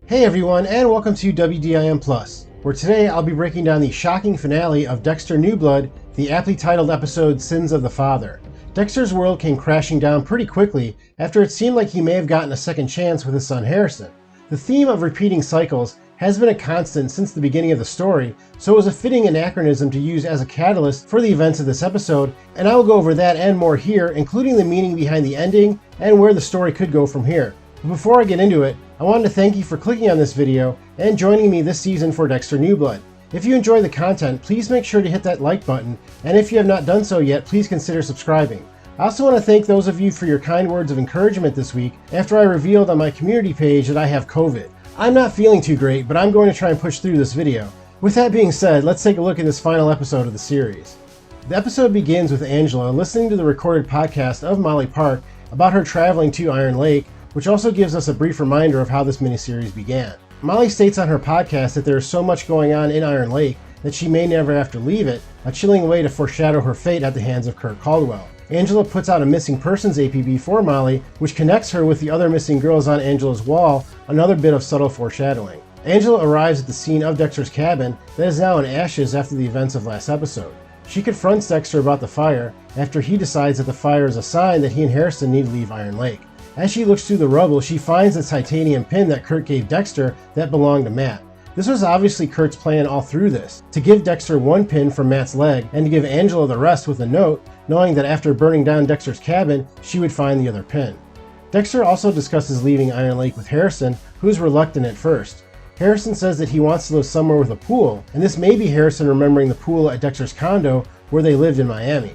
Hey everyone, and welcome to WDIM Plus, where today I'll be breaking down the shocking finale of Dexter New Blood, the aptly titled episode Sins of the Father. Dexter's world came crashing down pretty quickly after it seemed like he may have gotten a second chance with his son Harrison. The theme of repeating cycles has been a constant since the beginning of the story, so it was a fitting anachronism to use as a catalyst for the events of this episode, and I will go over that and more here, including the meaning behind the ending and where the story could go from here. But before I get into it, I wanted to thank you for clicking on this video and joining me this season for Dexter New Blood. If you enjoy the content, please make sure to hit that like button, and if you have not done so yet, please consider subscribing. I also want to thank those of you for your kind words of encouragement this week after I revealed on my community page that I have COVID. I'm not feeling too great, but I'm going to try and push through this video. With that being said, let's take a look at this final episode of the series. The episode begins with Angela listening to the recorded podcast of Molly Park about her traveling to Iron Lake, which also gives us a brief reminder of how this miniseries began. Molly states on her podcast that there is so much going on in Iron Lake that she may never have to leave it, a chilling way to foreshadow her fate at the hands of Kurt Caldwell. Angela puts out a missing persons APB for Molly, which connects her with the other missing girls on Angela's wall, another bit of subtle foreshadowing. Angela arrives at the scene of Dexter's cabin that is now in ashes after the events of last episode. She confronts Dexter about the fire after he decides that the fire is a sign that he and Harrison need to leave Iron Lake. As she looks through the rubble, she finds the titanium pin that Kurt gave Dexter that belonged to Matt. This was obviously Kurt's plan all through this, to give Dexter one pin from Matt's leg and to give Angela the rest with a note, knowing that after burning down Dexter's cabin, she would find the other pin. Dexter also discusses leaving Iron Lake with Harrison, who is reluctant at first. Harrison says that he wants to live somewhere with a pool, and this may be Harrison remembering the pool at Dexter's condo where they lived in Miami.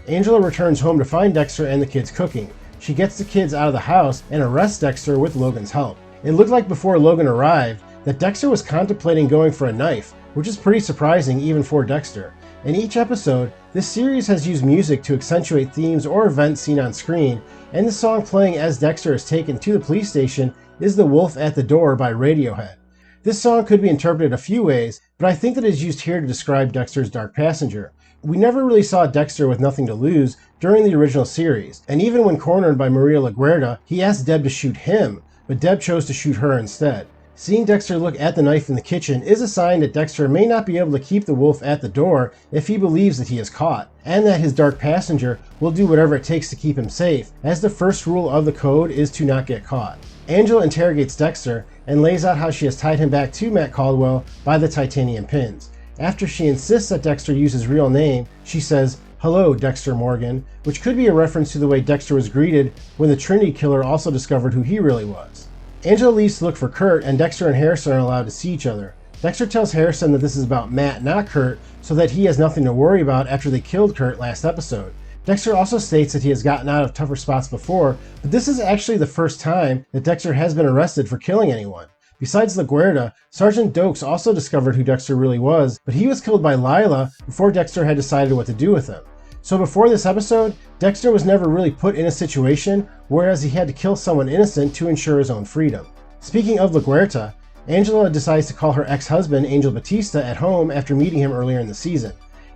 Angela returns home to find Dexter and the kids cooking. She gets the kids out of the house and arrests Dexter with Logan's help. It looked like before Logan arrived that Dexter was contemplating going for a knife, which is pretty surprising even for Dexter. In each episode, this series has used music to accentuate themes or events seen on screen, and the song playing as Dexter is taken to the police station is The Wolf at the Door by Radiohead. This song could be interpreted a few ways, but I think that it is used here to describe Dexter's dark passenger. We never really saw Dexter with nothing to lose during the original series, and even when cornered by Maria LaGuardia, he asked Deb to shoot him, but Deb chose to shoot her instead. Seeing Dexter look at the knife in the kitchen is a sign that Dexter may not be able to keep the wolf at the door if he believes that he is caught, and that his dark passenger will do whatever it takes to keep him safe, as the first rule of the code is to not get caught. Angela interrogates Dexter and lays out how she has tied him back to Matt Caldwell by the titanium pins. After she insists that Dexter use his real name, she says, "Hello, Dexter Morgan," which could be a reference to the way Dexter was greeted when the Trinity Killer also discovered who he really was. Angela leaves to look for Kurt, and Dexter and Harrison are allowed to see each other. Dexter tells Harrison that this is about Matt, not Kurt, so that he has nothing to worry about after they killed Kurt last episode. Dexter also states that he has gotten out of tougher spots before, but this is actually the first time that Dexter has been arrested for killing anyone. Besides LaGuardia, Sergeant Dokes also discovered who Dexter really was, but he was killed by Lila before Dexter had decided what to do with him. So before this episode, Dexter was never really put in a situation whereas he had to kill someone innocent to ensure his own freedom. Speaking of LaGuardia, Angela decides to call her ex-husband Angel Batista at home after meeting him earlier in the season.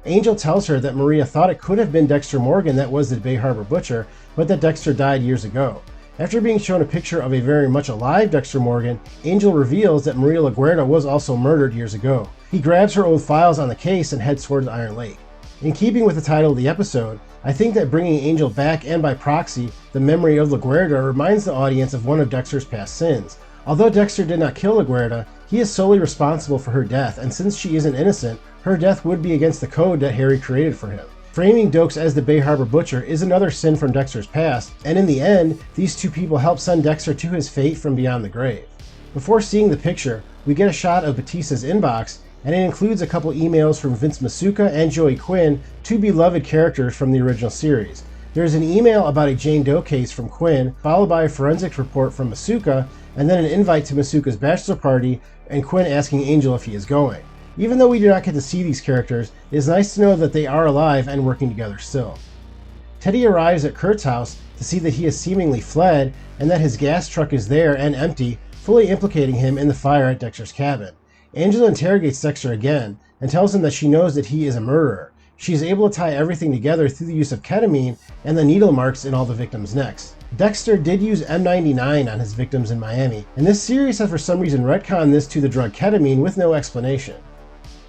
Angel tells her that Maria thought it could have been Dexter Morgan that was the Bay Harbor Butcher, but that Dexter died years ago. After being shown a picture of a very much alive Dexter Morgan, Angel reveals that Maria LaGuardia was also murdered years ago. He grabs her old files on the case and heads towards Iron Lake. In keeping with the title of the episode, I think that bringing Angel back and by proxy, the memory of LaGuardia reminds the audience of one of Dexter's past sins. Although Dexter did not kill LaGuardia, he is solely responsible for her death, and since she isn't innocent, her death would be against the code that Harry created for him. Framing Dokes as the Bay Harbor Butcher is another sin from Dexter's past, and in the end, these two people help send Dexter to his fate from beyond the grave. Before seeing the picture, we get a shot of Batista's inbox, and it includes a couple emails from Vince Masuka and Joey Quinn, two beloved characters from the original series. There's an email about a Jane Doe case from Quinn, followed by a forensics report from Masuka, and then an invite to Masuka's bachelor party, and Quinn asking Angel if he is going. Even though we do not get to see these characters, it is nice to know that they are alive and working together still. Teddy arrives at Kurt's house to see that he has seemingly fled and that his gas truck is there and empty, fully implicating him in the fire at Dexter's cabin. Angela interrogates Dexter again and tells him that she knows that he is a murderer. She is able to tie everything together through the use of ketamine and the needle marks in all the victims' necks. Dexter did use M99 on his victims in Miami, and this series has for some reason retconned this to the drug ketamine with no explanation.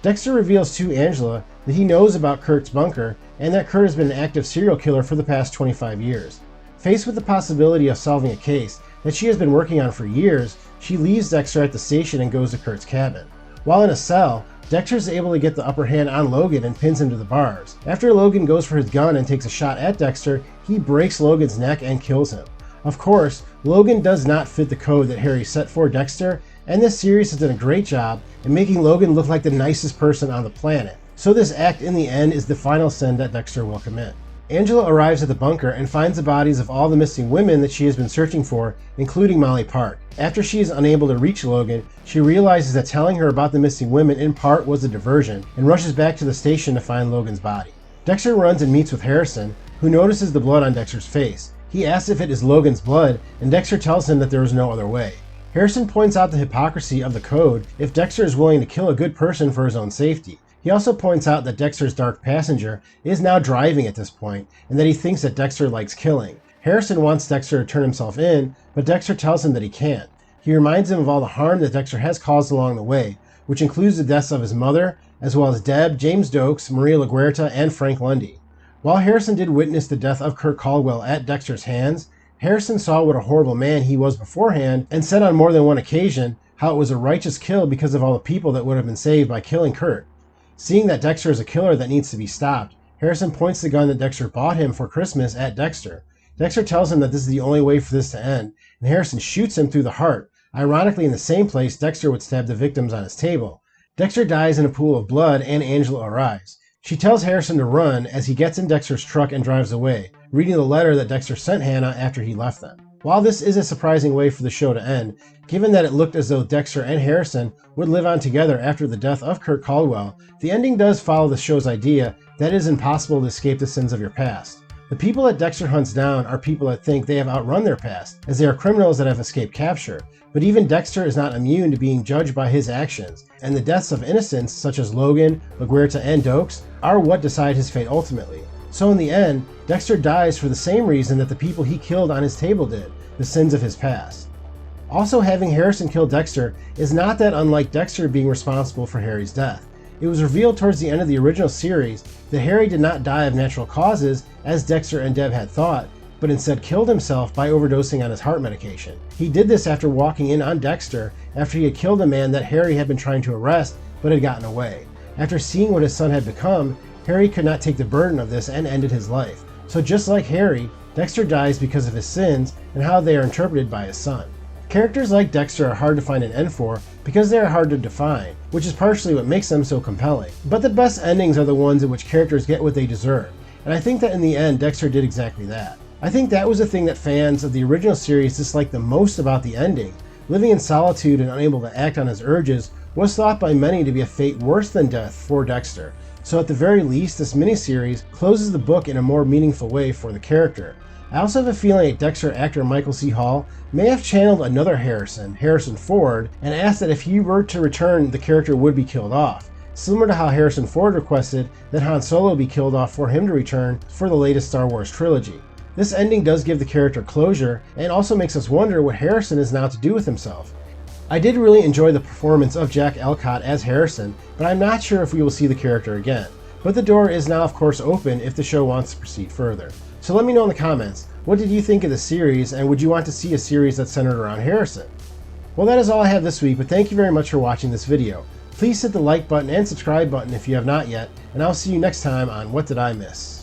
Dexter reveals to Angela that he knows about Kurt's bunker and that Kurt has been an active serial killer for the past 25 years. Faced with the possibility of solving a case that she has been working on for years, she leaves Dexter at the station and goes to Kurt's cabin. While in a cell, Dexter is able to get the upper hand on Logan and pins him to the bars. After Logan goes for his gun and takes a shot at Dexter, he breaks Logan's neck and kills him. Of course, Logan does not fit the code that Harry set for Dexter, and this series has done a great job in making Logan look like the nicest person on the planet. So this act in the end is the final sin that Dexter will commit. Angela arrives at the bunker and finds the bodies of all the missing women that she has been searching for, including Molly Park. After she is unable to reach Logan, she realizes that telling her about the missing women in part was a diversion, and rushes back to the station to find Logan's body. Dexter runs and meets with Harrison, who notices the blood on Dexter's face. He asks if it is Logan's blood, and Dexter tells him that there is no other way. Harrison points out the hypocrisy of the code if Dexter is willing to kill a good person for his own safety. He also points out that Dexter's dark passenger is now driving at this point, and that he thinks that Dexter likes killing. Harrison wants Dexter to turn himself in, but Dexter tells him that he can't. He reminds him of all the harm that Dexter has caused along the way, which includes the deaths of his mother, as well as Deb, James Dokes, Maria LaGuerta, and Frank Lundy. While Harrison did witness the death of Kurt Caldwell at Dexter's hands, Harrison saw what a horrible man he was beforehand and said on more than one occasion how it was a righteous kill because of all the people that would have been saved by killing Kurt. Seeing that Dexter is a killer that needs to be stopped, Harrison points the gun that Dexter bought him for Christmas at Dexter. Dexter tells him that this is the only way for this to end, and Harrison shoots him through the heart, ironically in the same place Dexter would stab the victims on his table. Dexter dies in a pool of blood, and Angela arrives. She tells Harrison to run as he gets in Dexter's truck and drives away, reading the letter that Dexter sent Hannah after he left them. While this is a surprising way for the show to end, given that it looked as though Dexter and Harrison would live on together after the death of Kurt Caldwell, the ending does follow the show's idea that it is impossible to escape the sins of your past. The people that Dexter hunts down are people that think they have outrun their past, as they are criminals that have escaped capture. But even Dexter is not immune to being judged by his actions, and the deaths of innocents such as Logan, LaGuerta, and Dokes are what decide his fate ultimately. So in the end, Dexter dies for the same reason that the people he killed on his table did, the sins of his past. Also, having Harrison kill Dexter is not that unlike Dexter being responsible for Harry's death. It was revealed towards the end of the original series that Harry did not die of natural causes as Dexter and Deb had thought, but instead killed himself by overdosing on his heart medication. He did this after walking in on Dexter after he had killed a man that Harry had been trying to arrest but had gotten away. After seeing what his son had become, Harry could not take the burden of this and ended his life. So just like Harry, Dexter dies because of his sins and how they are interpreted by his son. Characters like Dexter are hard to find an end for because they are hard to define, which is partially what makes them so compelling. But the best endings are the ones in which characters get what they deserve, and I think that in the end Dexter did exactly that. I think that was the thing that fans of the original series disliked the most about the ending. Living in solitude and unable to act on his urges was thought by many to be a fate worse than death for Dexter. So at the very least, this miniseries closes the book in a more meaningful way for the character. I also have a feeling that Dexter actor Michael C. Hall may have channeled another Harrison Ford, and asked that if he were to return, the character would be killed off, similar to how Harrison Ford requested that Han Solo be killed off for him to return for the latest Star Wars trilogy. This ending does give the character closure, and also makes us wonder what Harrison is now to do with himself. I did really enjoy the performance of Jack Elcott as Harrison, but I'm not sure if we will see the character again. But the door is now of course open if the show wants to proceed further. So let me know in the comments, what did you think of the series, and would you want to see a series that's centered around Harrison? Well, that is all I have this week, but thank you very much for watching this video. Please hit the like button and subscribe button if you have not yet, and I'll see you next time on What Did I Miss?